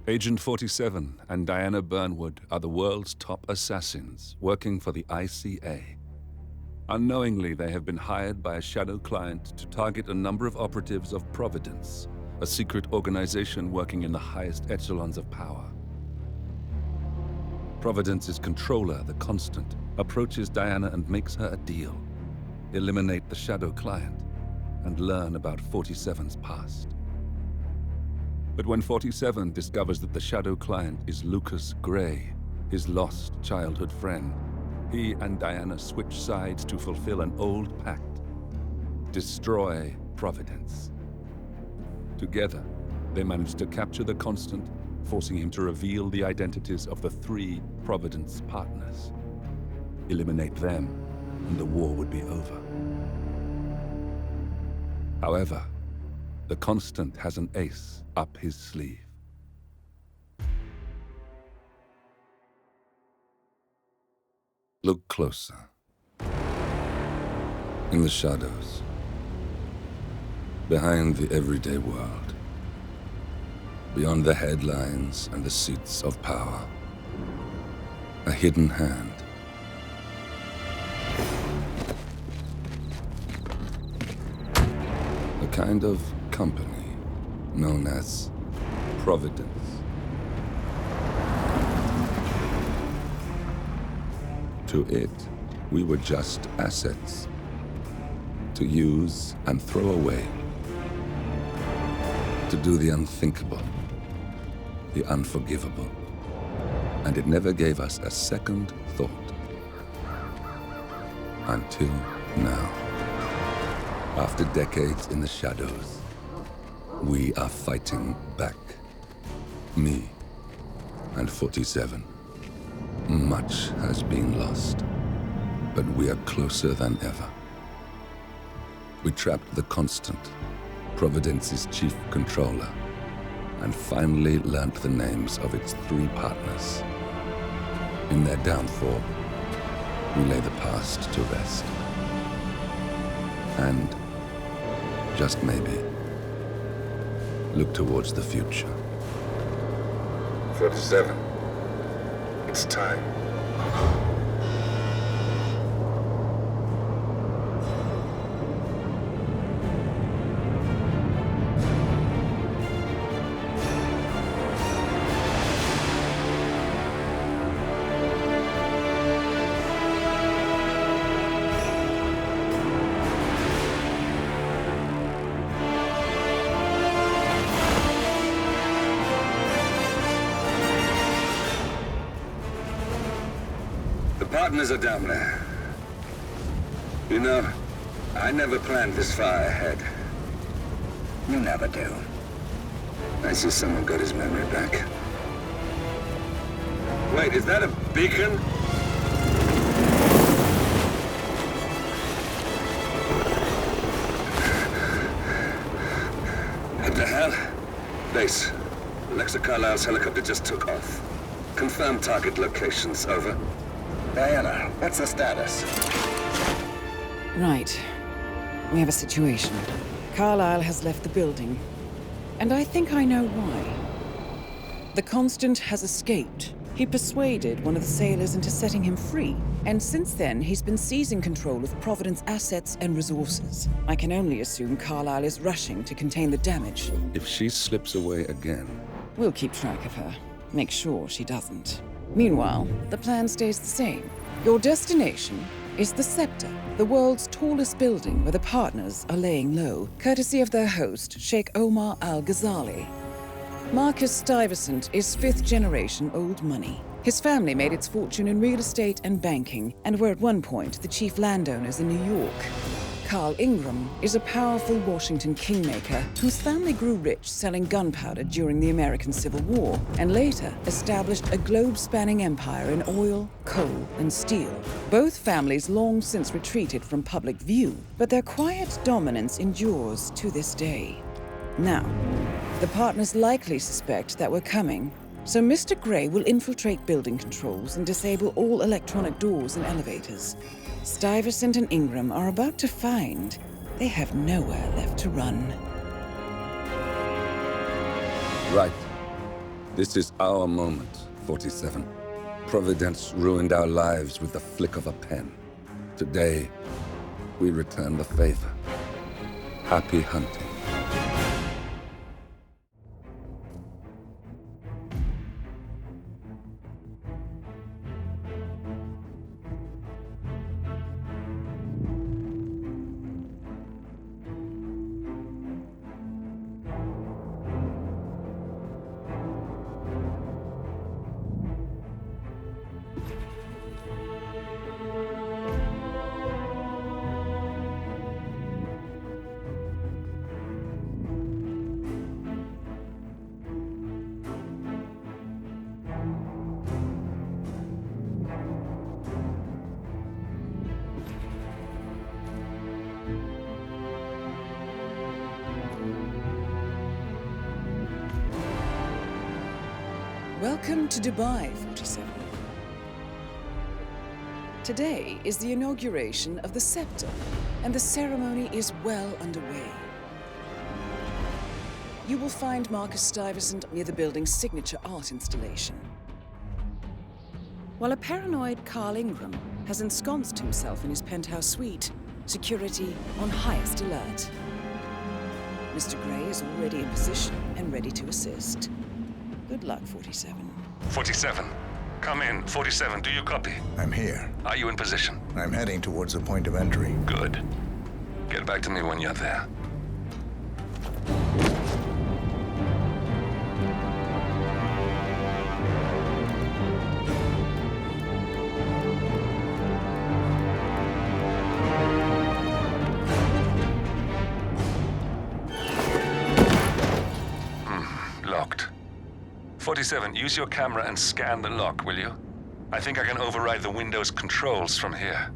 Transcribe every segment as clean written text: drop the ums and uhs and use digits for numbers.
Agent 47 and Diana Burnwood are the world's top assassins working for the ICA. Unknowingly, they have been hired by a shadow client to target a number of operatives of Providence, a secret organization working in the highest echelons of power. Providence's controller, the Constant, approaches Diana and makes her a deal. Eliminate the shadow client and learn about 47's past. But when 47 discovers that the shadow client is Lucas Gray, his lost childhood friend, he and Diana switch sides to fulfill an old pact: destroy Providence. Together, they manage to capture the Constant, forcing him to reveal the identities of the 3 Providence partners. Eliminate them, and the war would be over. However, the Constant has an ace up his sleeve. Look closer. In the shadows. Behind the everyday world. Beyond the headlines and the seats of power. A hidden hand. A kind of company known as Providence. To it, we were just assets. To use and throw away. To do the unthinkable. The unforgivable. And it never gave us a second thought. Until now. After decades in the shadows, we are fighting back. Me and 47. Much has been lost, but we are closer than ever. We trapped the Constant, Providence's chief controller, and finally learnt the names of its 3 partners. In their downfall, we lay the past to rest. And, just maybe, look towards the future. 47. It's time. Partners are down there. You know, I never planned this far ahead. You never do. I see someone got his memory back. Wait, is that a beacon? What the hell? Base. Alexa Carlisle's helicopter just took off. Confirm target locations, over. Diana, what's the status? Right. We have a situation. Carlisle has left the building. And I think I know why. The Constant has escaped. He persuaded one of the sailors into setting him free. And since then, he's been seizing control of Providence assets and resources. I can only assume Carlisle is rushing to contain the damage. If she slips away again... We'll keep track of her. Make sure she doesn't. Meanwhile, the plan stays the same. Your destination is the Scepter, the world's tallest building where the partners are laying low, courtesy of their host, Sheikh Omar Al-Ghazali. Marcus Stuyvesant is 5th-generation old money. His family made its fortune in real estate and banking, and were at one point the chief landowners in New York. Carl Ingram is a powerful Washington kingmaker whose family grew rich selling gunpowder during the American Civil War, and later established a globe-spanning empire in oil, coal, and steel. Both families long since retreated from public view, but their quiet dominance endures to this day. Now, the partners likely suspect that we're coming, so Mr. Gray will infiltrate building controls and disable all electronic doors and elevators. Stuyvesant and Ingram are about to find they have nowhere left to run. Right. This is our moment, 47. Providence ruined our lives with the flick of a pen. Today, we return the favor. Happy hunting. Welcome to Dubai, 47. Today is the inauguration of the scepter, and the ceremony is well underway. You will find Marcus Stuyvesant near the building's signature art installation. While a paranoid Carl Ingram has ensconced himself in his penthouse suite, security on highest alert. Mr. Gray is already in position and ready to assist. Good luck, 47. 47. Come in. 47, do you copy? I'm here. Are you in position? I'm heading towards the point of entry. Good. Get back to me when you're there. Locked. 47, use your camera and scan the lock, will you? I think I can override the Windows controls from here.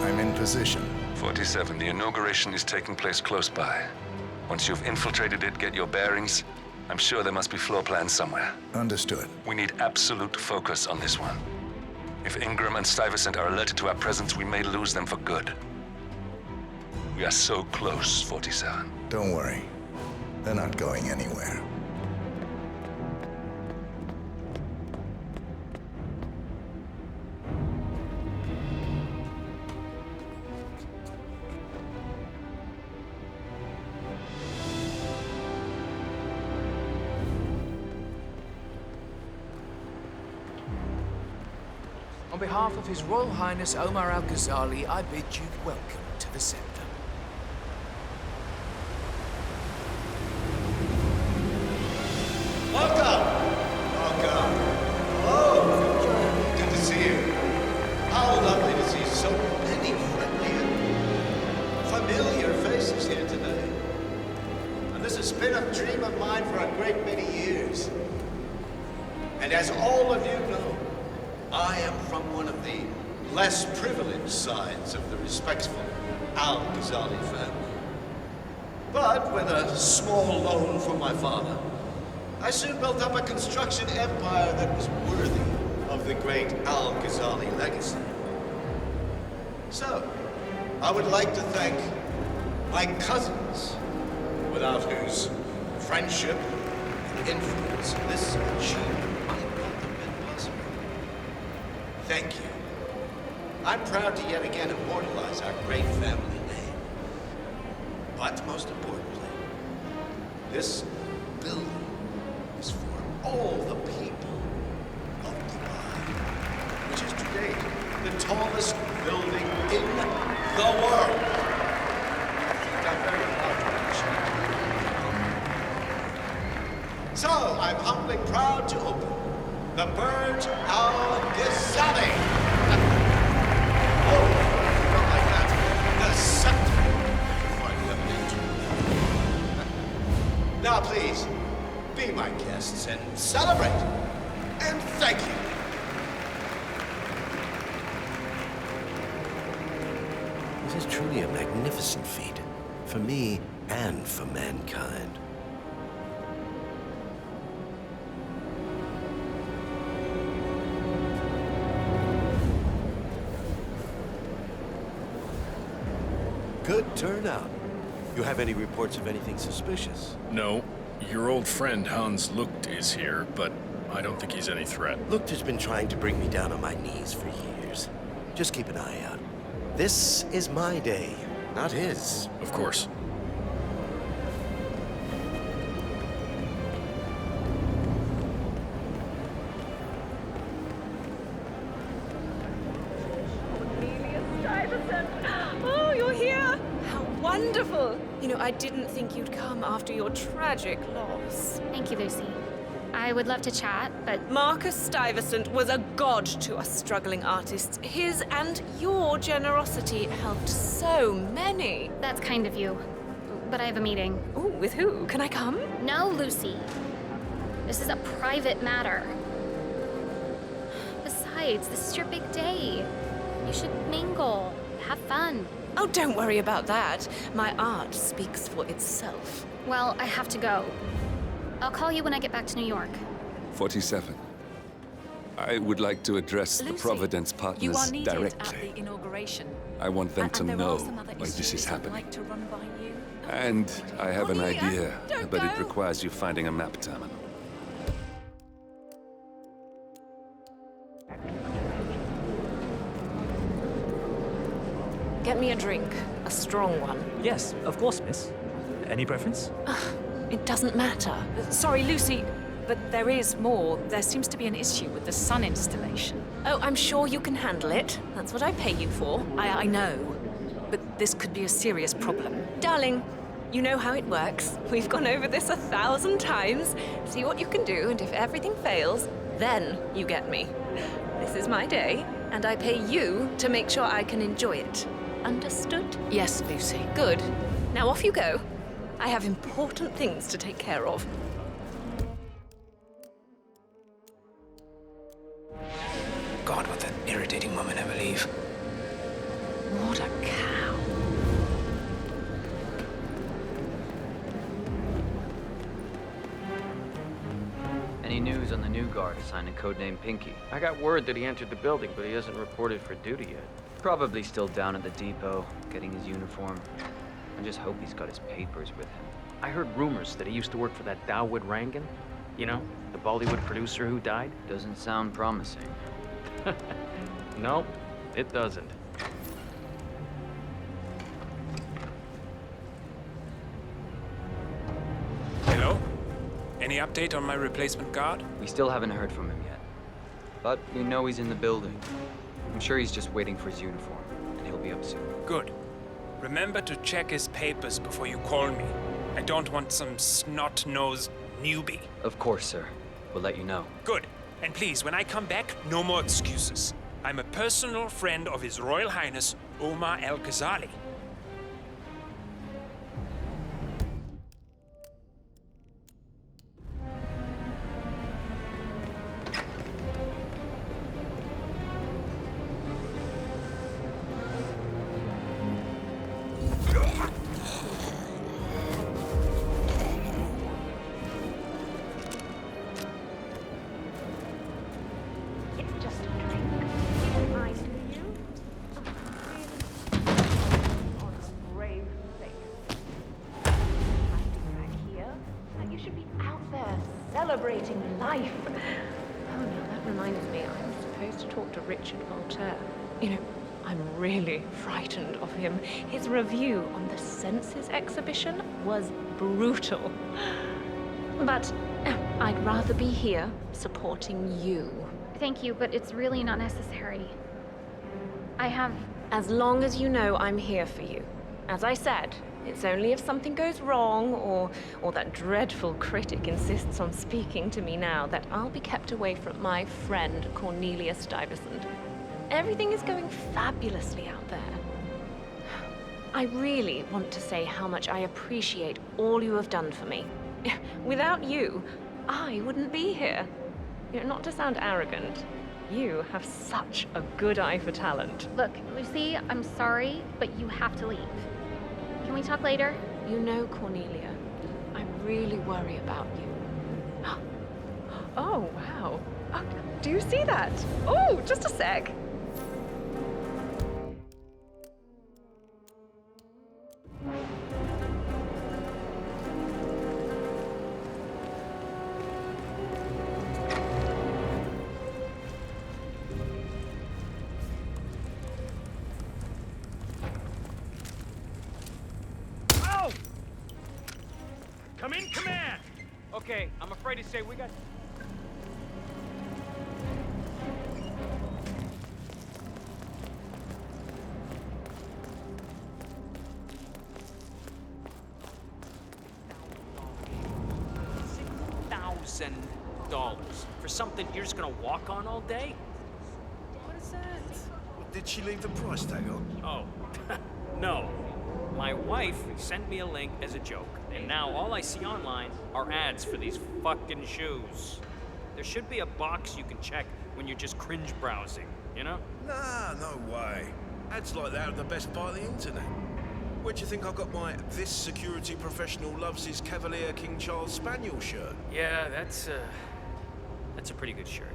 I'm in position. 47, the inauguration is taking place close by. Once you've infiltrated it, get your bearings. I'm sure there must be floor plans somewhere. Understood. We need absolute focus on this one. If Ingram and Stuyvesant are alerted to our presence, we may lose them for good. We are so close, 47. Don't worry. They're not going anywhere. On behalf of His Royal Highness Omar Al-Ghazali, I bid you welcome to the scepter. Welcome! Welcome. Hello! Good to see you. How lovely to see so many friendly and familiar faces here today. And this has been a dream of mine for a great many years. And as all of you know, I am from one of the less privileged sides of the respectful Al-Ghazali family. But with a small loan from my father, I soon built up a construction empire that was worthy of the great Al-Ghazali legacy. So, I would like to thank my cousins, without whose friendship and influence this achievement might not have been possible. Thank you. I'm proud to yet again immortalize our great family name. But most importantly, this building is for all the people of Dubai, which is today the tallest building in the world. I think I'm very proud to mention. So, I'm humbly proud to open the Burj Al Ghazali. Oh, not like that. The scepter. Quite evident. Now, please, be my guests and celebrate. And thank you. This is truly a magnificent feat, for me and for mankind. good turnout. You have any reports of anything suspicious? No. Your old friend Hans Lucht is here, but I don't think he's any threat. Lucht has been trying to bring me down on my knees for years. Just keep an eye out. This is my day, not his. Of course. Oh, you're here! How wonderful! You know, I didn't think you'd come after your tragic loss. Thank you, Lucy. I would love to chat, but Marcus Stuyvesant was a god to us struggling artists. His and your generosity helped so many. that's kind of you. But I have a meeting. Ooh, with who? Can I come? No, Lucy. This is a private matter. Besides, this is your big day. You should mingle, have fun. Oh, don't worry about that. My art speaks for itself. Well, I have to go. I'll call you when I get back to New York. 47. I would like to address the Lucy, Providence you are partners needed directly. at the inauguration. I want them And to there know are some other why this issues is I'd happening. like to run by you. And I have an Cornelia, idea, don't but it go. requires you finding a map terminal. Get me a drink. A strong one. Yes, of course, miss. Any preference? It doesn't matter. Sorry, Lucy, but there is more. There seems to be an issue with the sun installation. Oh, I'm sure you can handle it. That's what I pay you for. I know, but this could be a serious problem. Darling, you know how it works. We've gone over this 1,000 times. See what you can do, and if everything fails, then you get me. This is my day, and I pay you to make sure I can enjoy it. Understood? Yes, Lucy. Good. Now off you go. I have important things to take care of. God, what an irritating woman, I believe. What a cow. Any news on the new guard assigned to codename Pinky? I got word that he entered the building, but he hasn't reported for duty yet. Probably still down at the depot, getting his uniform. I just hope he's got his papers with him. I heard rumors that he used to work for that Dawood Rangan. You know, the Bollywood producer who died. Doesn't sound promising. No, it doesn't. Hello? Any update on my replacement guard? We still haven't heard from him yet. But we know he's in the building. I'm sure he's just waiting for his uniform, and he'll be up soon. Good. Remember to check his papers before you call me. I don't want some snot-nosed newbie. Of course, sir. We'll let you know. Good. And please, when I come back, no more excuses. I'm a personal friend of His Royal Highness Omar Al-Ghazali. Celebrating life. Oh no, that reminds me, I was supposed to talk to Richard Voltaire. You know, I'm really frightened of him. His review on the Senses exhibition was brutal. But I'd rather be here supporting you. Thank you, but it's really not necessary. I have... As long as you know I'm here for you. As I said, it's only if something goes wrong or that dreadful critic insists on speaking to me now that I'll be kept away from my friend Cornelia Stuyvesant. Everything is going fabulously out there. I really want to say how much I appreciate all you have done for me. Without you, I wouldn't be here. You know, not to sound arrogant, you have such a good eye for talent. Look, Lucy, I'm sorry, but you have to leave. Can we talk later? You know, Cornelia, I really worry about you. Oh, wow. Oh, do you see that? Oh, just a sec. afraid to say we got... $6,000 for something you're just gonna walk on all day? What is that? Did she leave the price tag on? Oh, no. My wife sent me a link as a joke, and now all I see online are ads for these fucking shoes. There should be a box you can check when you're just cringe browsing, you know? Nah, no way. Ads like that are the best part of the internet. Where do you think I got my "This security professional loves his Cavalier King Charles Spaniel" shirt? Yeah, that's a pretty good shirt.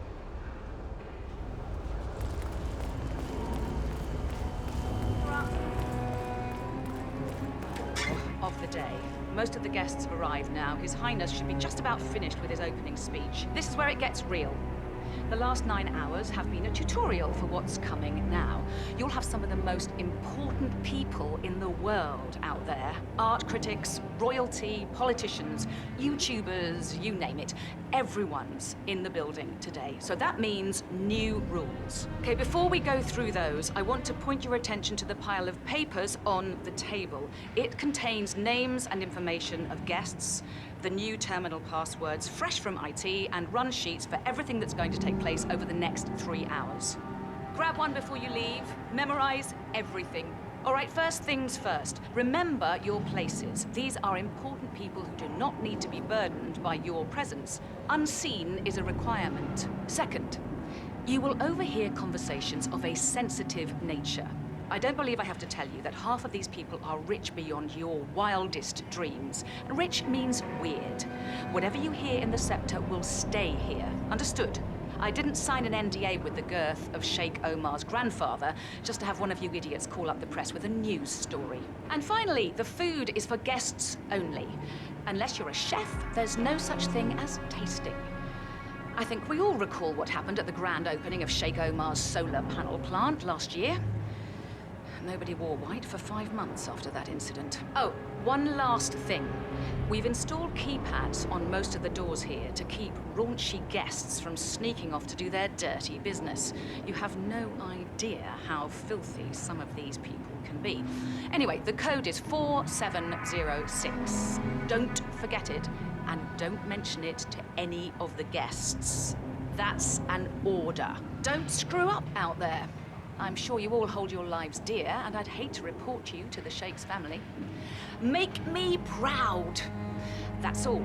Of the day. Most of the guests have arrived now. His Highness should be just about finished with his opening speech. This is where it gets real. The last 9 hours have been a tutorial for what's coming now. You'll have some of the most important people in the world out there. Art critics, royalty, politicians, YouTubers, you name it. Everyone's in the building today. So that means new rules. Okay, before we go through those, I want to point your attention to the pile of papers on the table. It contains names and information of guests, the new terminal passwords, fresh from IT, and run sheets for everything that's going to take place over the next 3 hours. Grab one before you leave. Memorize everything. All right, first things first. Remember your places. These are important people who do not need to be burdened by your presence. Unseen is a requirement. Second, you will overhear conversations of a sensitive nature. I don't believe I have to tell you that half of these people are rich beyond your wildest dreams. Rich means weird. Whatever you hear in the Scepter will stay here. Understood? I didn't sign an NDA with the girth of Sheikh Omar's grandfather just to have one of you idiots call up the press with a news story. And finally, the food is for guests only. Unless you're a chef, there's no such thing as tasting. I think we all recall what happened at the grand opening of Sheikh Omar's solar panel plant last year. Nobody wore white for 5 months after that incident. Oh, one last thing. We've installed keypads on most of the doors here to keep raunchy guests from sneaking off to do their dirty business. You have no idea how filthy some of these people can be. Anyway, the code is 4706. Don't forget it, and don't mention it to any of the guests. That's an order. Don't screw up out there. I'm sure you all hold your lives dear, and I'd hate to report you to the Sheikh's family. Make me proud. That's all.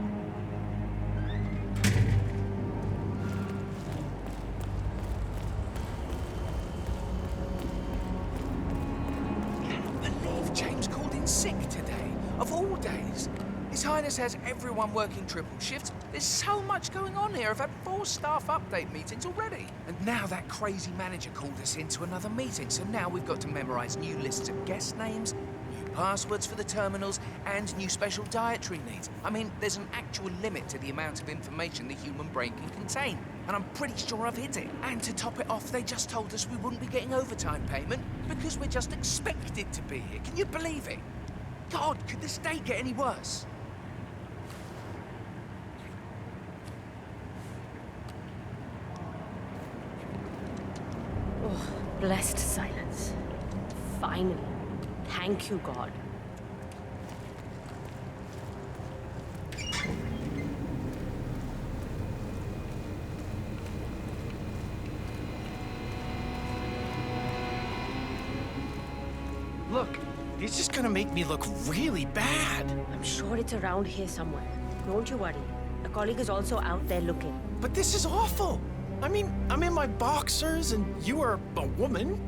Can't believe James called in sick today, of all days. His Highness has everyone working triple shifts. There's so much going on here. I've had 4 staff update meetings already. And now that crazy manager called us into another meeting, so now we've got to memorize new lists of guest names, new passwords for the terminals, and new special dietary needs. I mean, there's an actual limit to the amount of information the human brain can contain, and I'm pretty sure I've hit it. And to top it off, they just told us we wouldn't be getting overtime payment because we're just expected to be here. Can you believe it? God, could this day get any worse? Blessed silence. Finally. Thank you, God. Look, it's just gonna make me look really bad. I'm sure it's around here somewhere. Don't you worry. A colleague is also out there looking. But this is awful. I mean, I'm in my boxers and you are a woman.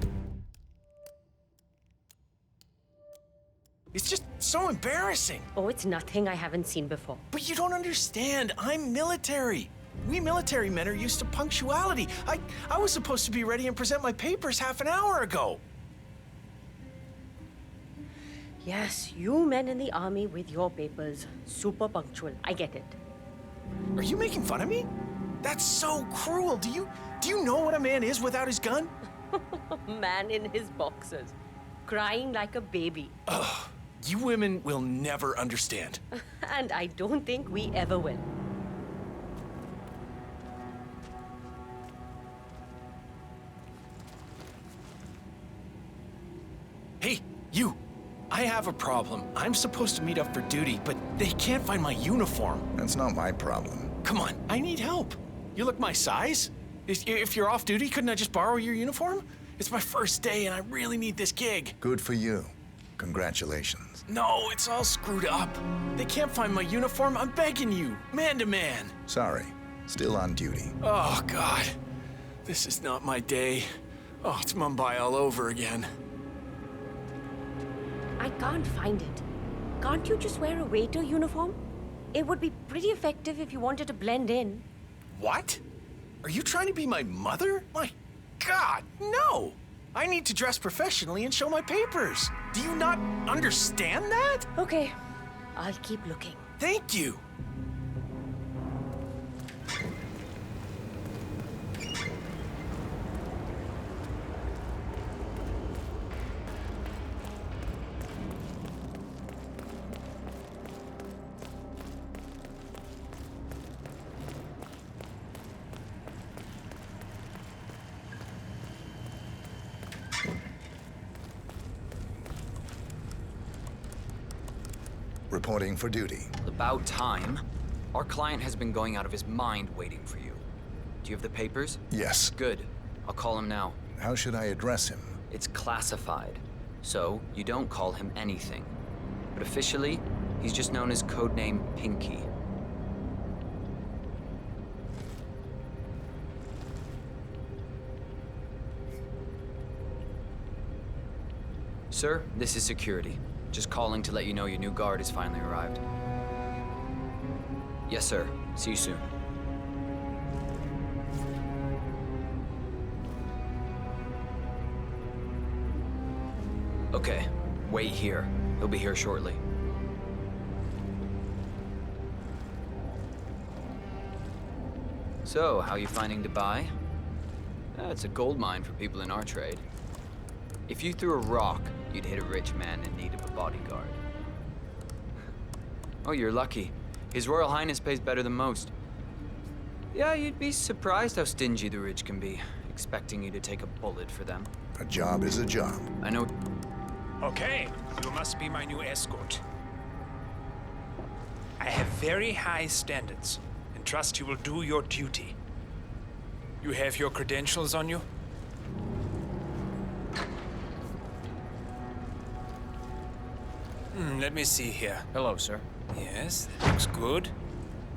It's just so embarrassing. Oh, it's nothing I haven't seen before. But you don't understand. I'm military. We military men are used to punctuality. I was supposed to be ready and present my papers half an hour ago. Yes, you men in the army with your papers. Super punctual. I get it. Are you making fun of me? That's so cruel. Do you know what a man is without his gun? Man in his boxers. Crying like a baby. Ugh. You women will never understand. And I don't think we ever will. Hey, you! I have a problem. I'm supposed to meet up for duty, but they can't find my uniform. That's not my problem. Come on, I need help. You look my size? If you're off duty, couldn't I just borrow your uniform? It's my first day and I really need this gig. Good for you. Congratulations. No, it's all screwed up. They can't find my uniform. I'm begging you, man to man. Sorry. Still on duty. Oh, God. This is not my day. Oh, it's Mumbai all over again. I can't find it. Can't you just wear a waiter uniform? It would be pretty effective if you wanted to blend in. What? Are you trying to be my mother? My God, no! I need to dress professionally and show my papers. Do you not understand that? Okay, I'll keep looking. Thank you. Reporting for duty. About time. Our client has been going out of his mind waiting for you. Do you have the papers? Yes. Good. I'll call him now. How should I address him? It's classified, so you don't call him anything. But officially, he's just known as codename Pinky. Sir, this is security. Just calling to let you know your new guard has finally arrived. Yes, sir. See you soon. Okay, wait here. He'll be here shortly. So, how you finding Dubai? It's a gold mine for people in our trade. If you threw a rock, you'd hit a rich man in need of a bodyguard. Oh, you're lucky. His Royal Highness pays better than most. Yeah, you'd be surprised how stingy the rich can be, expecting you to take a bullet for them. A job is a job. I know. Okay, you must be my new escort. I have very high standards, and trust you will do your duty. You have your credentials on you? Let me see here. Hello, sir. Yes, that looks good.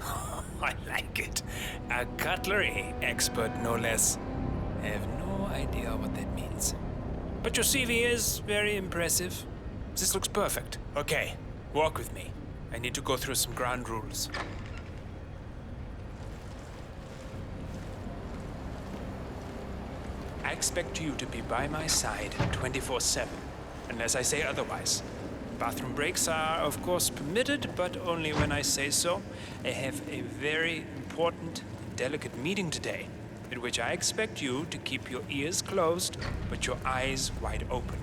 I like it. A cutlery expert, no less. I have no idea what that means. But your CV is very impressive. This looks perfect. Okay, walk with me. I need to go through some ground rules. I expect you to be by my side 24/7, unless I say otherwise. Bathroom breaks are, of course, permitted, but only when I say so. I have a very important, delicate meeting today, in which I expect you to keep your ears closed, but your eyes wide open.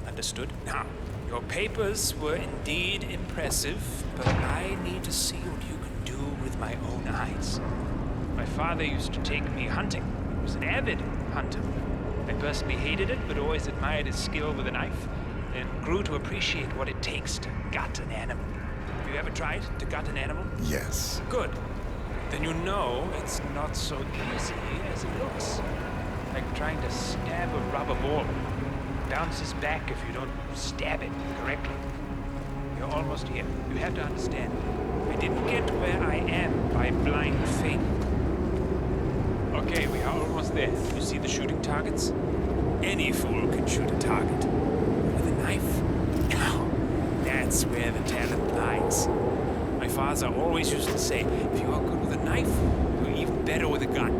Understood? Now, your papers were indeed impressive, but I need to see what you can do with my own eyes. My father used to take me hunting. He was an avid hunter. I personally hated it, but always admired his skill with a knife, and grew to appreciate what it takes to gut an animal. Have you ever tried to gut an animal? Yes. Good. Then you know it's not so easy as it looks. Like trying to stab a rubber ball. Bounces back if you don't stab it correctly. You're almost here. You have to understand. I didn't get where I am by blind faith. Okay, we are almost there. You see the shooting targets? Any fool can shoot a target. With a knife? Now, that's where the talent lies. My father always used to say, if you are good with a knife, you're even better with a gun.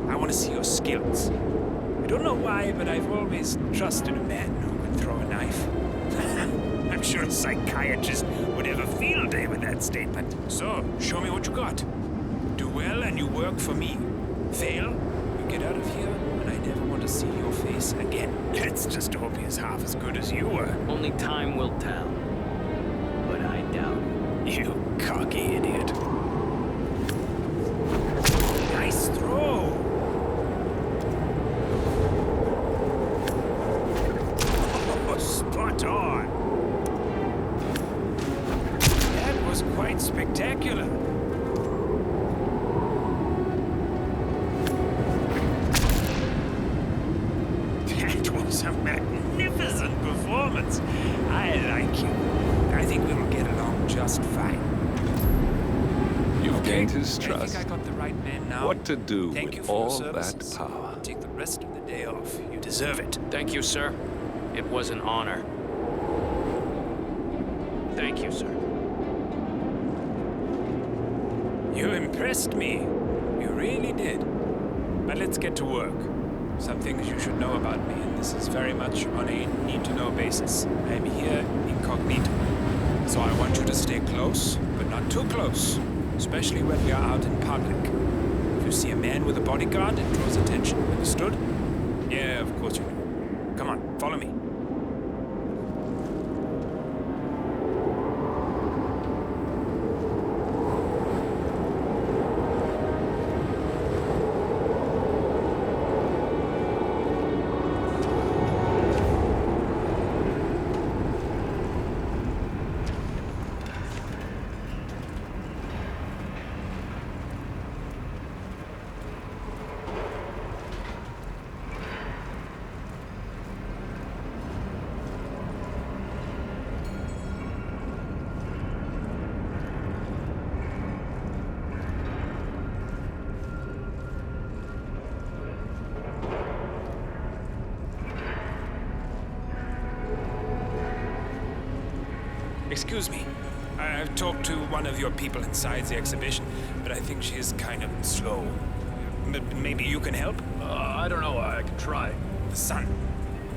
I want to see your skills. I don't know why, but I've always trusted a man who can throw a knife. I'm sure a psychiatrist would have a field day with that statement. So, show me what you got. Do well and you work for me. Fail, you get out of here, and I never want to see your face again. Let's just hope he's half as good as you were. Only time will tell. But I doubt it. You cocky idiot. Nice throw. Oh, was a magnificent performance. I like you. I think we will get along just fine. You've gained his I trust. think I got the right man now. What to do Thank you with for your all services. that power? Take the rest of the day off. You deserve it. Thank you, sir. It was an honor. Thank you, sir. You impressed me. You really did. But let's get to work. Some things you should know about me, and this is very much on a need-to-know basis. I'm here incognito. So I want you to stay close, but not too close. Especially when we are out in public. If you see a man with a bodyguard, it draws attention. Understood? Yeah, of course you do. Come on, follow me. Excuse me. I've talked to one of your people inside the exhibition, but I think she is kind of slow. Maybe you can help? I don't know. I can try. The sun.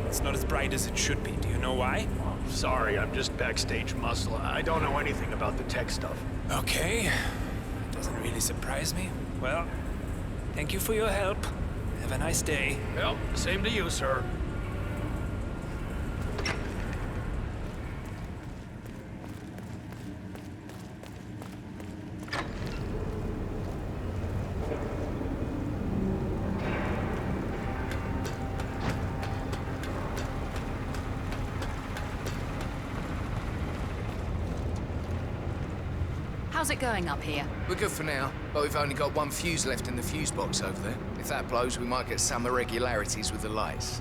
It's not as bright as it should be. Do you know why? Sorry, I'm just backstage muscle. I don't know anything about the tech stuff. Okay. Doesn't really surprise me. Well, thank you for your help. Have a nice day. Well, same to you, sir. How's it going up here? We're good for now, but we've only got one fuse left in the fuse box over there. If that blows, we might get some irregularities with the lights.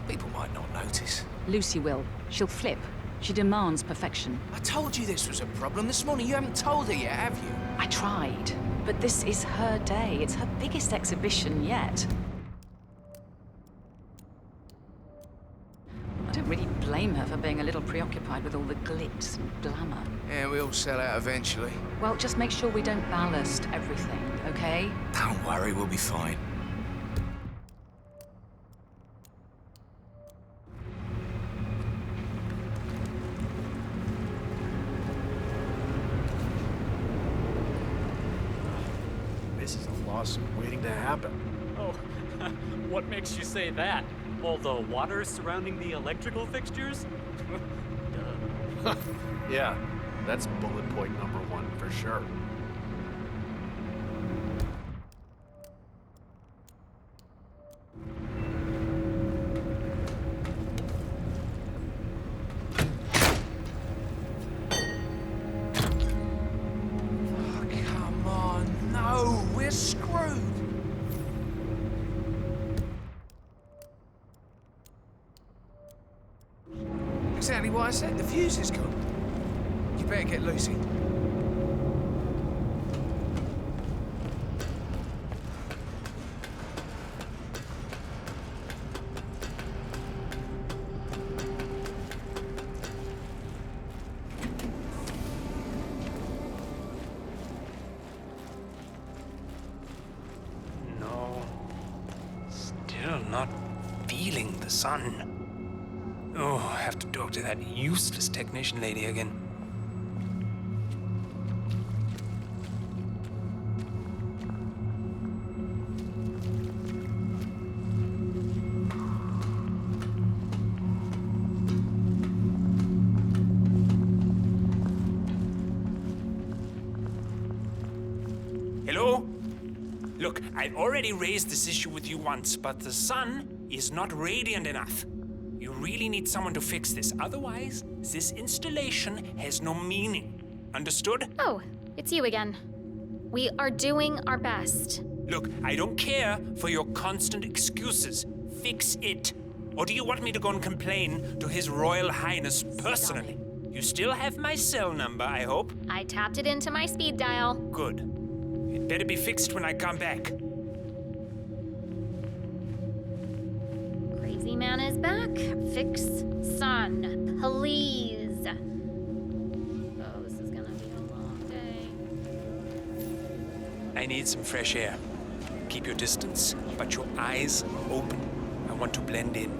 People might not notice. Lucy will. She'll flip. She demands perfection. I told you this was a problem this morning. You haven't told her yet, have you? I tried. But this is her day. It's her biggest exhibition yet. I don't really blame her for being a little preoccupied with all the glitz and glamour. Yeah, we all sell out eventually. Well, just make sure we don't ballast everything, okay? Don't worry, we'll be fine. This is a lawsuit waiting to happen. Oh, what makes you say that? All the water surrounding the electrical fixtures? Yeah, that's bullet point number 1 for sure. Come on, no, we're screwed. Exactly what I said, the fuse is gone. You better get Lucy. No. Still not feeling the sun. Oh, I have to talk to that useless technician lady again. Hello? Look, I've already raised this issue with you once, but the sun is not radiant enough. You really need someone to fix this. Otherwise, this installation has no meaning. Understood? Oh, it's you again. We are doing our best. Look, I don't care for your constant excuses. Fix it. Or do you want me to go and complain to His Royal Highness personally? You still have my cell number, I hope? I tapped it into my speed dial. Good. It better be fixed when I come back. Crazy man is back. Fix, son. Please. Oh, this is gonna be a long day. I need some fresh air. Keep your distance, but your eyes open. I want to blend in.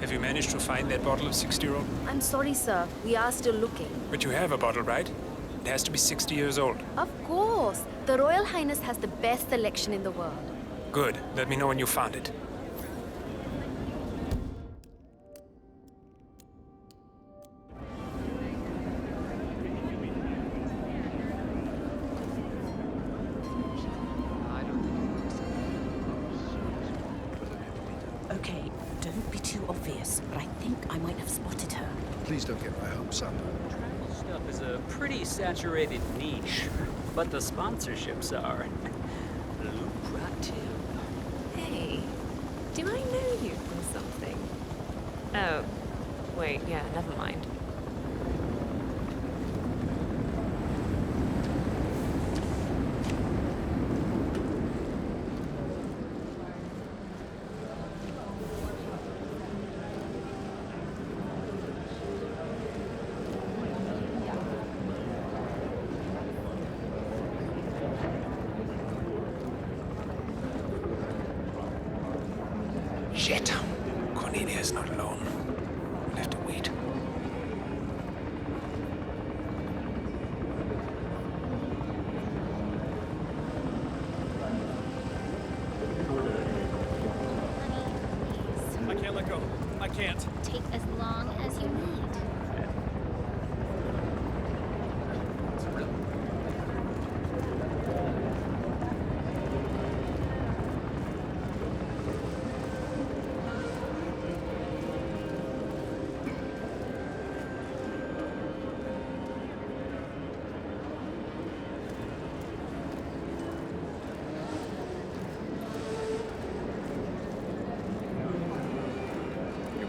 Have you managed to find that bottle of 60-year-old? I'm sorry, sir. We are still looking. But you have a bottle, right? It has to be 60 years old. Of course. The Royal Highness has the best selection in the world. Good. Let me know when you found it. Okay, don't be too obvious, but I think I might have spotted her. Please don't get my hopes up. Stuff is a pretty saturated niche, but the sponsorships are lucrative. Hey, do I know you from something? Oh, wait, yeah, never mind. Shit. Cornelia is not alone. We'll have to wait. I can't let go. I can't. Take as long as you need.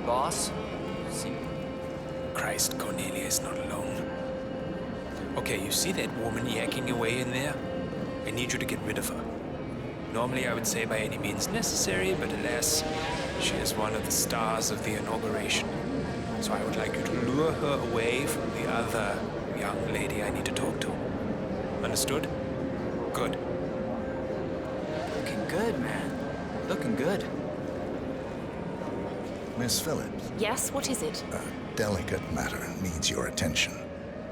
Boss? Christ, Cornelia is not alone. Okay, you see that woman yakking away in there? I need you to get rid of her. Normally I would say by any means necessary, but alas, she is one of the stars of the inauguration. So I would like you to lure her away from the other young lady I need to talk to. Understood? Good. Looking good, man. Looking good. Miss Phillips, Yes, what is it? a delicate matter needs your attention.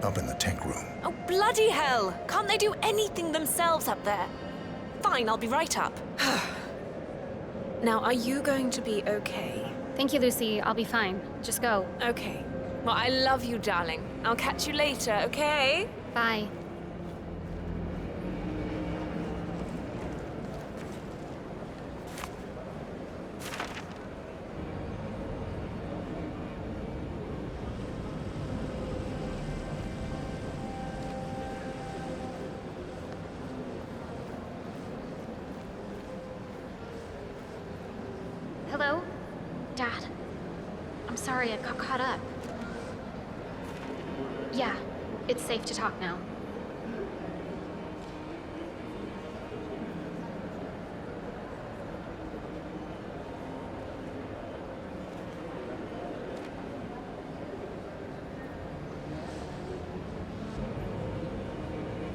Up in the tech room. Oh, bloody hell! Can't they do anything themselves up there? Fine, I'll be right up. Now, are you going to be okay? Thank you, Lucy. I'll be fine. Just go. Okay. Well, I love you, darling. I'll catch you later, okay? Bye. Hello? Dad. I'm sorry I got caught up. Yeah, it's safe to talk now.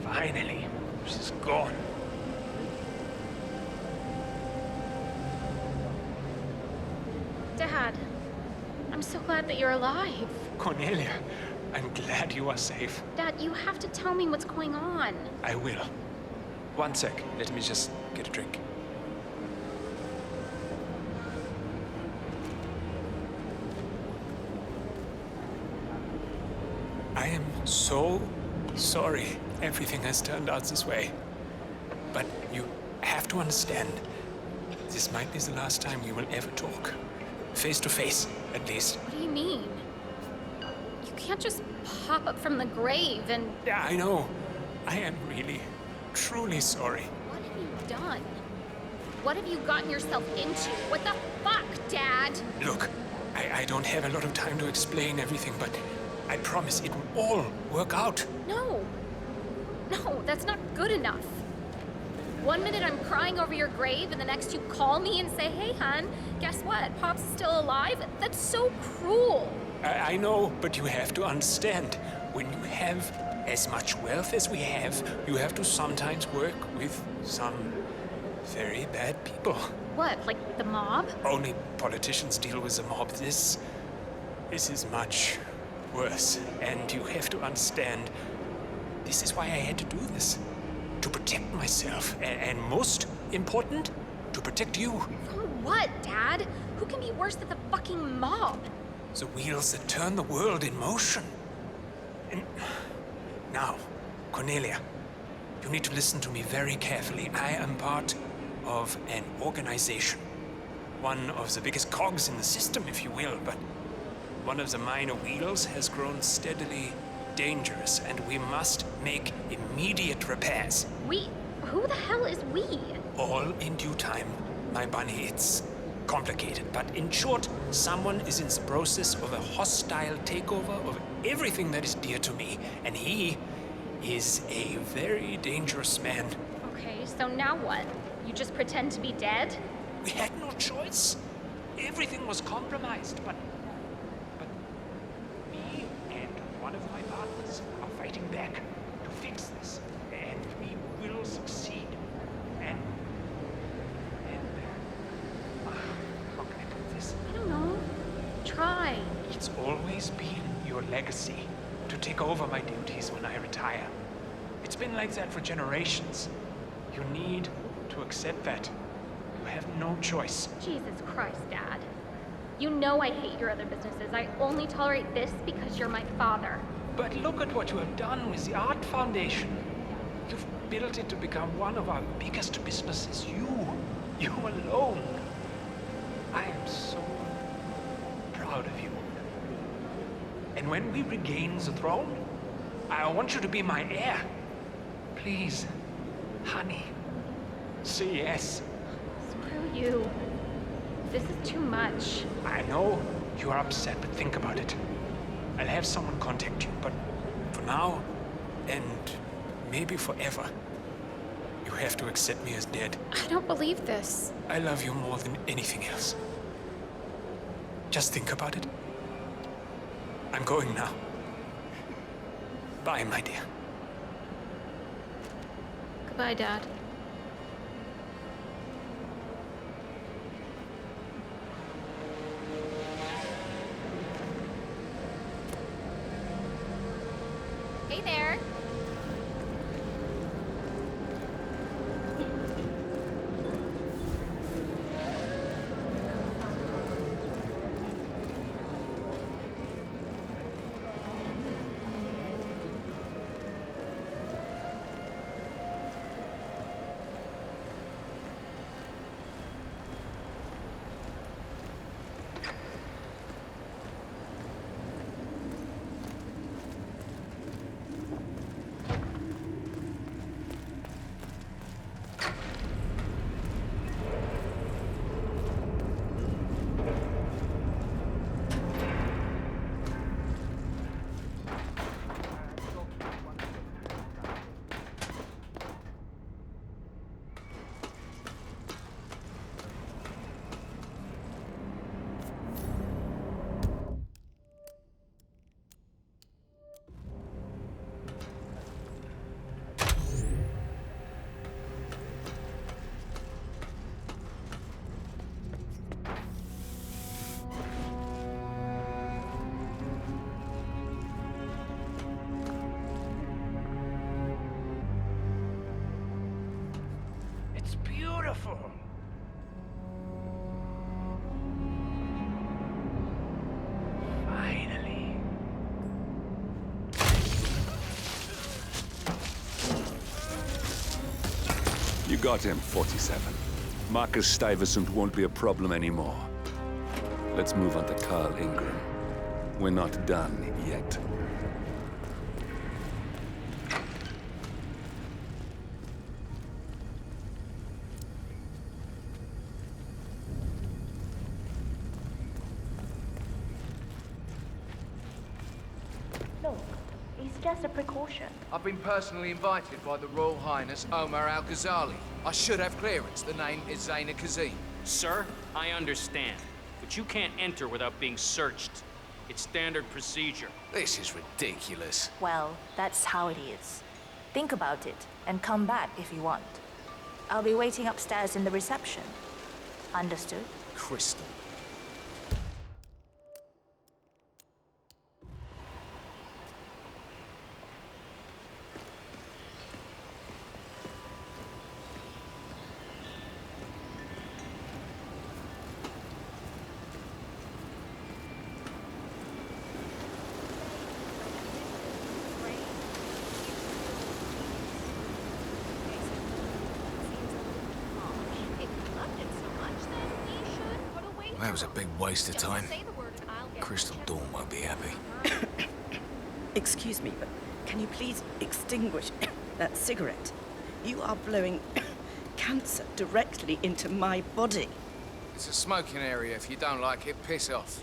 Finally, she's gone. Dad, I'm so glad that you're alive. Cornelia, I'm glad you are safe. Dad, you have to tell me what's going on. I will. One sec, let me just get a drink. I am so sorry everything has turned out this way. But you have to understand, This might be the last time we will ever talk. Face to face, at least. What do you mean? You can't just pop up from the grave and... Yeah, I know. I am really, truly sorry. What have you done? What have you gotten yourself into? What the fuck, Dad? Look, I don't have a lot of time to explain everything, but I promise it will all work out. No. No, that's not good enough. One minute I'm crying over your grave, and the next you call me and say, hey, hon, guess what? Pop's still alive? That's so cruel. I know, but you have to understand. When you have as much wealth as we have, you have to sometimes work with some very bad people. What, like the mob? Only politicians deal with the mob. This is much worse. And you have to understand, this is why I had to do this. To protect myself. And most important, to protect you. From what, Dad? Who can be worse than the fucking mob? The wheels that turn the world in motion. And now, Cornelia, you need to listen to me very carefully. I am part of an organization. One of the biggest cogs in the system, if you will, but one of the minor wheels has grown steadily dangerous, and we must make immediate repairs. We? Who the hell is we? All in due time, my bunny. It's complicated, but in short, someone is in the process of a hostile takeover of everything that is dear to me, and he is a very dangerous man. Okay, so now what? You just pretend to be dead? We had no choice. Everything was compromised, but me and one of my partners are fighting back to fix this, and we will succeed. And how can I put this? I don't know. Try. It's always been your legacy to take over my duties when I retire. It's been like that for generations. You need to accept that. You have no choice. Jesus Christ, Dad. You know I hate your other businesses. I only tolerate this because you're my father. But look at what you have done with the Art Foundation. You've built it to become one of our biggest businesses. You alone. I am so proud of you. And when we regain the throne, I want you to be my heir. Please, honey, say yes. Screw you. This is too much. I know you are upset, but think about it. I'll have someone contact you, but for now, and maybe forever, you have to accept me as dead. I don't believe this. I love you more than anything else. Just think about it. I'm going now. Bye, my dear. Goodbye, Dad. Hey there. Beautiful. Finally. You got him, 47. Marcus Stuyvesant won't be a problem anymore. Let's move on to Carl Ingram. We're not done yet. Look, it's just a precaution. I've been personally invited by the Royal Highness Omar Al-Ghazali. I should have clearance. The name is Zaina Kazim. Sir, I understand. But you can't enter without being searched. It's standard procedure. This is ridiculous. Well, that's how it is. Think about it, and come back if you want. I'll be waiting upstairs in the reception. Understood? Crystal. That was a big waste of time. Crystal Dawn won't be happy. Excuse me, but can you please extinguish that cigarette? You are blowing cancer directly into my body. It's a smoking area. If you don't like it, piss off.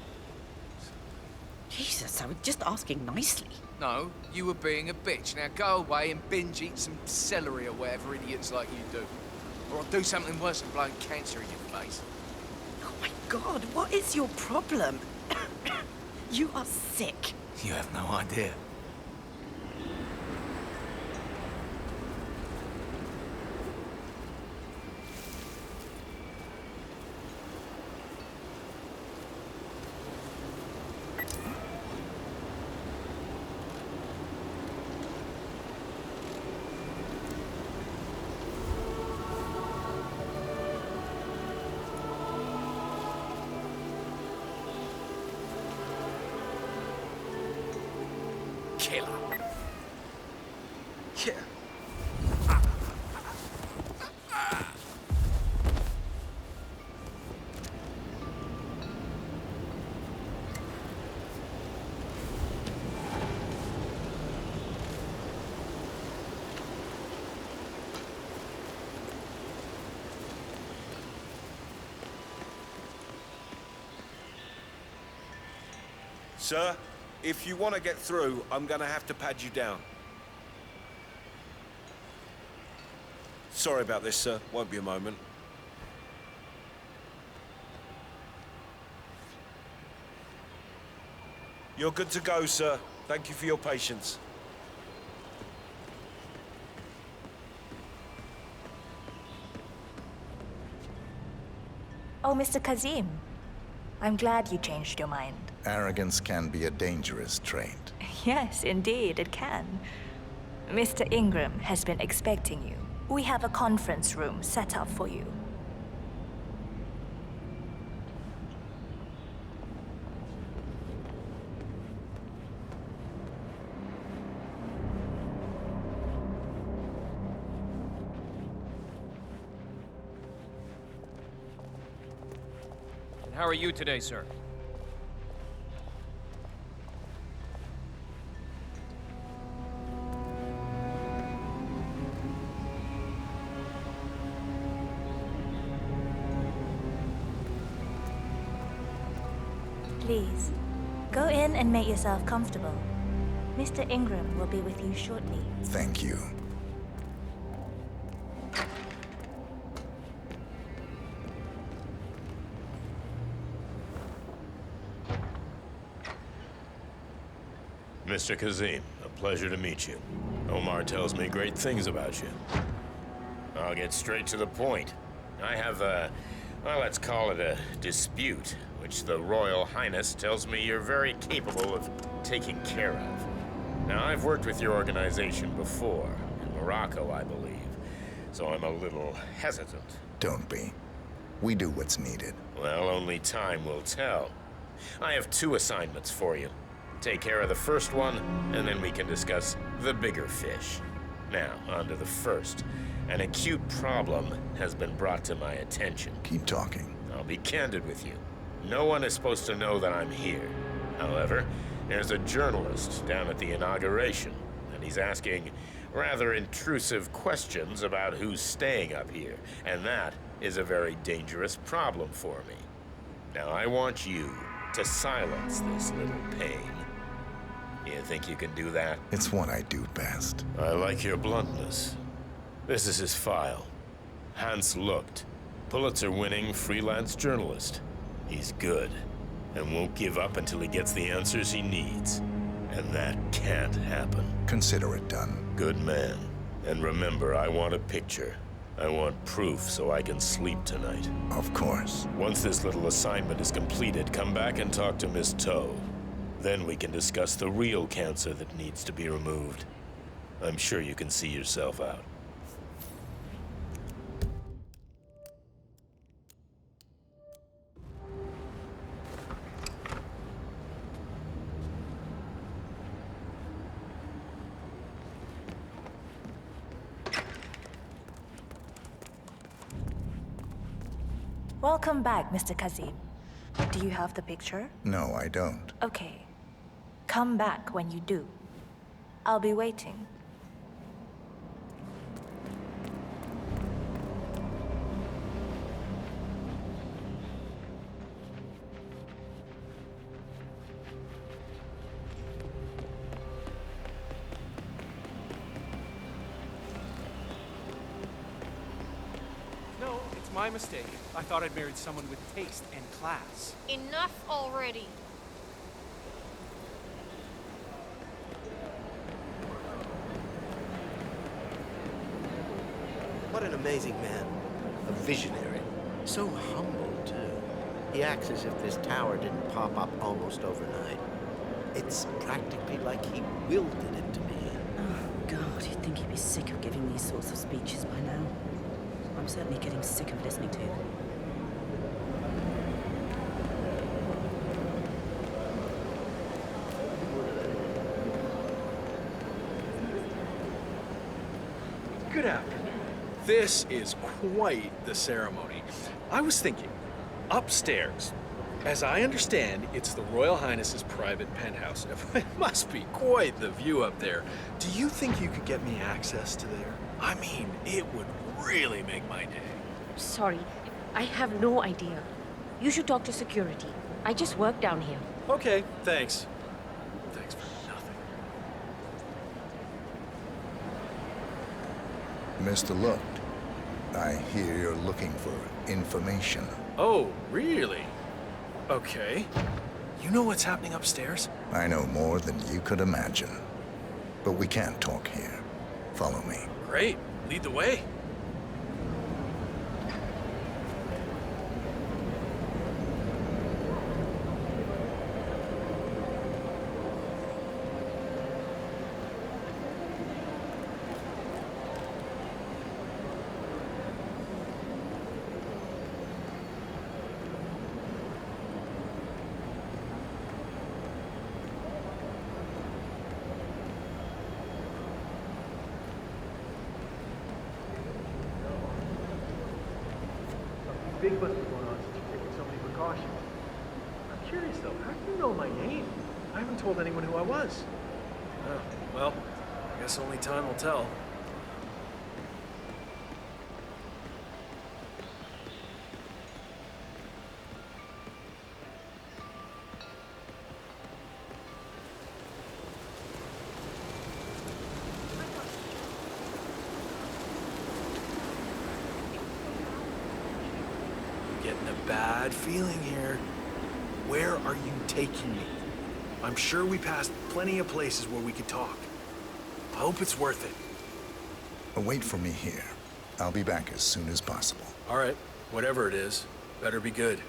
Jesus, I was just asking nicely. No, you were being a bitch. Now go away and binge eat some celery or whatever idiots like you do. Or I'll do something worse than blowing cancer in your face. Oh my God, what is your problem? You are sick. You have no idea. Killer. Yeah. Sir, if you want to get through, I'm going to have to pad you down. Sorry about this, sir. Won't be a moment. You're good to go, sir. Thank you for your patience. Oh, Mr. Kazim. I'm glad you changed your mind. Arrogance can be a dangerous trait. Yes, indeed, it can. Mr. Ingram has been expecting you. We have a conference room set up for you. And how are you today, sir? Please, go in and make yourself comfortable. Mr. Ingram will be with you shortly. Thank you. Mr. Kazim, a pleasure to meet you. Omar tells me great things about you. I'll get straight to the point. I have a, well, let's call it a dispute, which the Royal Highness tells me you're very capable of taking care of. Now, I've worked with your organization before, in Morocco, I believe, so I'm a little hesitant. Don't be. We do what's needed. Well, only time will tell. I have 2 assignments for you. Take care of the first one, and then we can discuss the bigger fish. Now, on to the first. An acute problem has been brought to my attention. Keep talking. I'll be candid with you. No one is supposed to know that I'm here. However, there's a journalist down at the inauguration, and he's asking rather intrusive questions about who's staying up here, and that is a very dangerous problem for me. Now, I want you to silence this little pain. You think you can do that? It's what I do best. I like your bluntness. This is his file. Hans Lucht, Pulitzer-winning freelance journalist. He's good, and won't give up until he gets the answers he needs. And that can't happen. Consider it done. Good man. And remember, I want a picture. I want proof so I can sleep tonight. Of course. Once this little assignment is completed, come back and talk to Miss Toe. Then we can discuss the real cancer that needs to be removed. I'm sure you can see yourself out. Welcome back, Mr. Kazim. Do you have the picture? No, I don't. Okay. Come back when you do. I'll be waiting. No, it's my mistake. I thought I'd married someone with taste and class. Enough already. What an amazing man. A visionary. So humble, too. He acts as if this tower didn't pop up almost overnight. It's practically like he willed it into being. Oh, God, you'd think he'd be sick of giving these sorts of speeches by now. I'm certainly getting sick of listening to him. Good afternoon. This is quite the ceremony. I was thinking, upstairs. As I understand, it's the Royal Highness's private penthouse. It must be quite the view up there. Do you think you could get me access to there? I mean, it would really make my day. Sorry, I have no idea. You should talk to security. I just work down here. Okay, thanks. Thanks for nothing. Mr. Lucht, I hear you're looking for information. Oh, really? Okay. You know what's happening upstairs? I know more than you could imagine. But we can't talk here. Follow me. Great. Lead the way. Big what's been going on since you've taken so many precautions. I'm curious though, how do you know my name? I haven't told anyone who I was. Oh, well, I guess only time will tell. Getting a bad feeling here. Where are you taking me? I'm sure we passed plenty of places where we could talk. I hope it's worth it. Wait for me here. I'll be back as soon as possible. All right, whatever it is, better be good.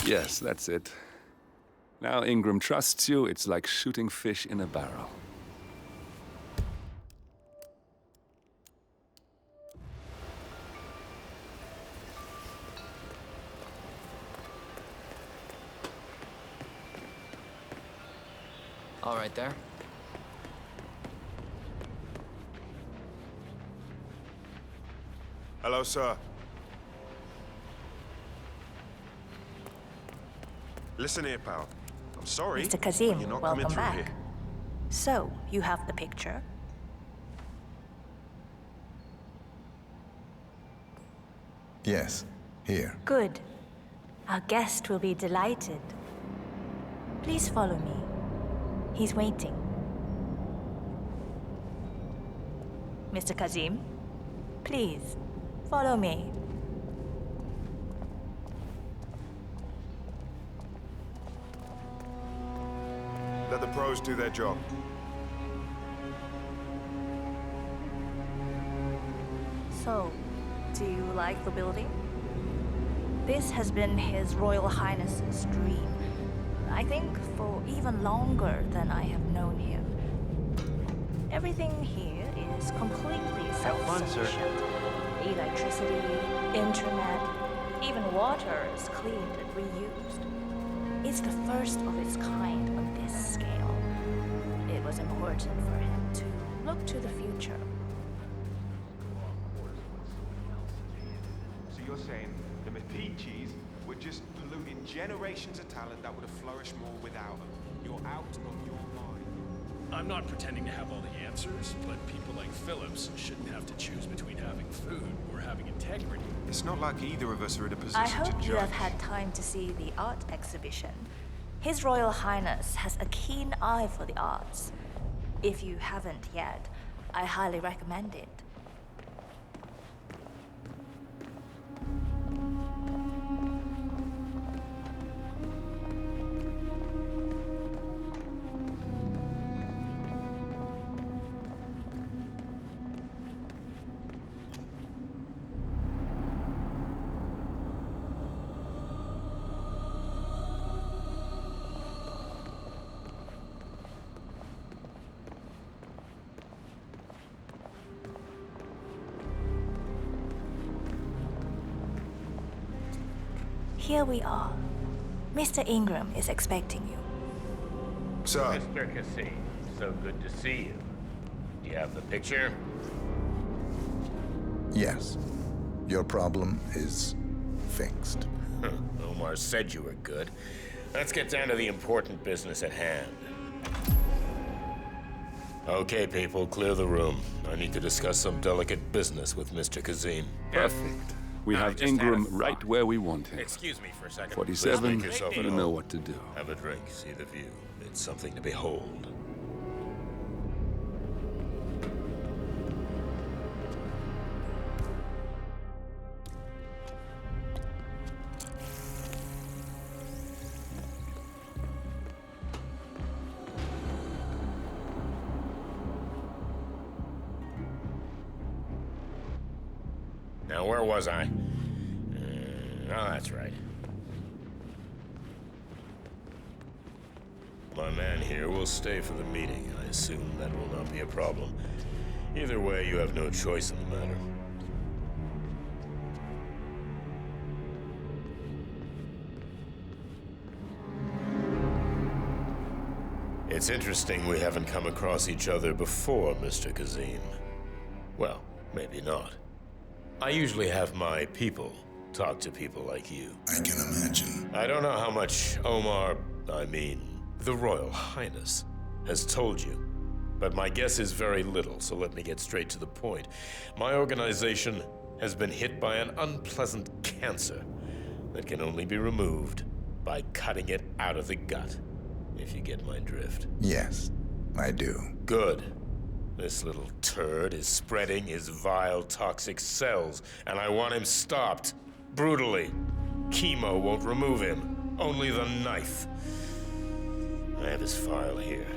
Yes, that's it. Now Ingram trusts you, it's like shooting fish in a barrel. All right there. Hello, sir. Listen here, pal. I'm sorry. Mr. Kazim, you're not coming welcome through back. here. So, you have the picture? Yes, here. Good. Our guest will be delighted. Please follow me. He's waiting. Mr. Kazim, please, follow me. Let the pros do their job. So, do you like the building? This has been His Royal Highness's dream. I think for even longer than I have known him. Everything here is completely self-sufficient. Electricity, internet, even water is cleaned and reused. It's the first of its kind on this scale. It was important for him to look to the future. So you're saying the Medicis were just polluting generations of talent that would have flourished more without them? You're out of your mind. I'm not pretending to have all the answers, but people like Phillips shouldn't have to choose between having food or having integrity. It's not like either of us are in a position I to hope judge. you have had time to see the art exhibition. His Royal Highness has a keen eye for the arts. If you haven't yet, I highly recommend it. Here we are. Mr. Ingram is expecting you. Sir. Mr. Cassie, so good to see you. Do you have the picture? Yes. Your problem is fixed. Omar said you were good. Let's get down to the important business at hand. Okay, people, clear the room. I need to discuss some delicate business with Mr. Kazim. Perfect. We I have just had a Ingram thought. right where we want him. Excuse me for a second. 47, Please make yourself at you know home. what to do. Have a drink, see the view. It's something to behold. Now, where was I? Oh, that's right. My man here will stay for the meeting. I assume that will not be a problem. Either way, you have no choice in the matter. It's interesting we haven't come across each other before, Mr. Kazim. Well, maybe not. I usually have my people talk to people like you. I can imagine. I don't know how much Omar, the Royal Highness, has told you. But my guess is very little, so let me get straight to the point. My organization has been hit by an unpleasant cancer that can only be removed by cutting it out of the gut, if you get my drift. Yes, I do. Good. This little turd is spreading his vile, toxic cells, and I want him stopped. Brutally. Chemo won't remove him. Only the knife. I have his file here.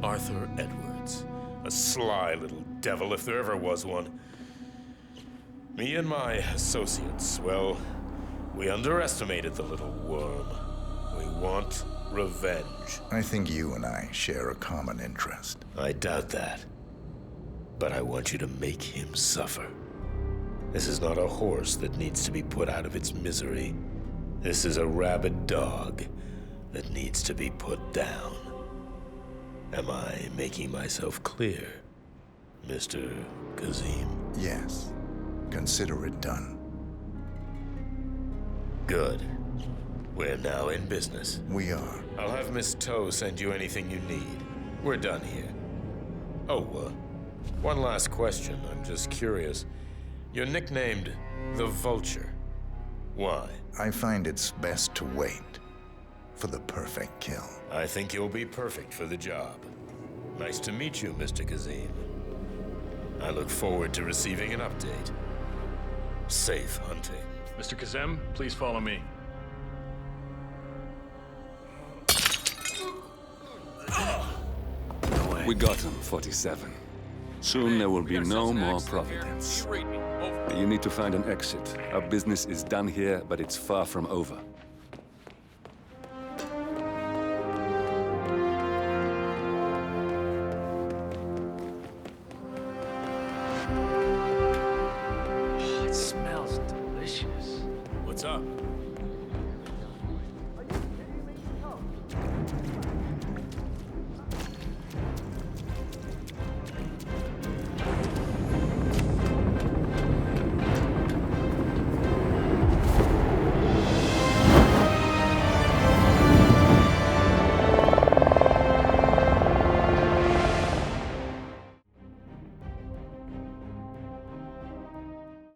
Arthur Edwards. A sly little devil, if there ever was one. Me and my associates, well, we underestimated the little worm. We want revenge. I think you and I share a common interest. I doubt that. But I want you to make him suffer. This is not a horse that needs to be put out of its misery. This is a rabid dog that needs to be put down. Am I making myself clear, Mr. Kazim? Yes. Consider it done. Good. We're now in business. We are. I'll have Miss Toe send you anything you need. We're done here. Oh, one last question. I'm just curious. You're nicknamed the Vulture. Why? I find it's best to wait for the perfect kill. I think you'll be perfect for the job. Nice to meet you, Mr. Kazim. I look forward to receiving an update. Safe hunting. Mr. Kazem, please follow me. We got him, 47. Soon there will be no more Providence. You need to find an exit. Our business is done here, but it's far from over.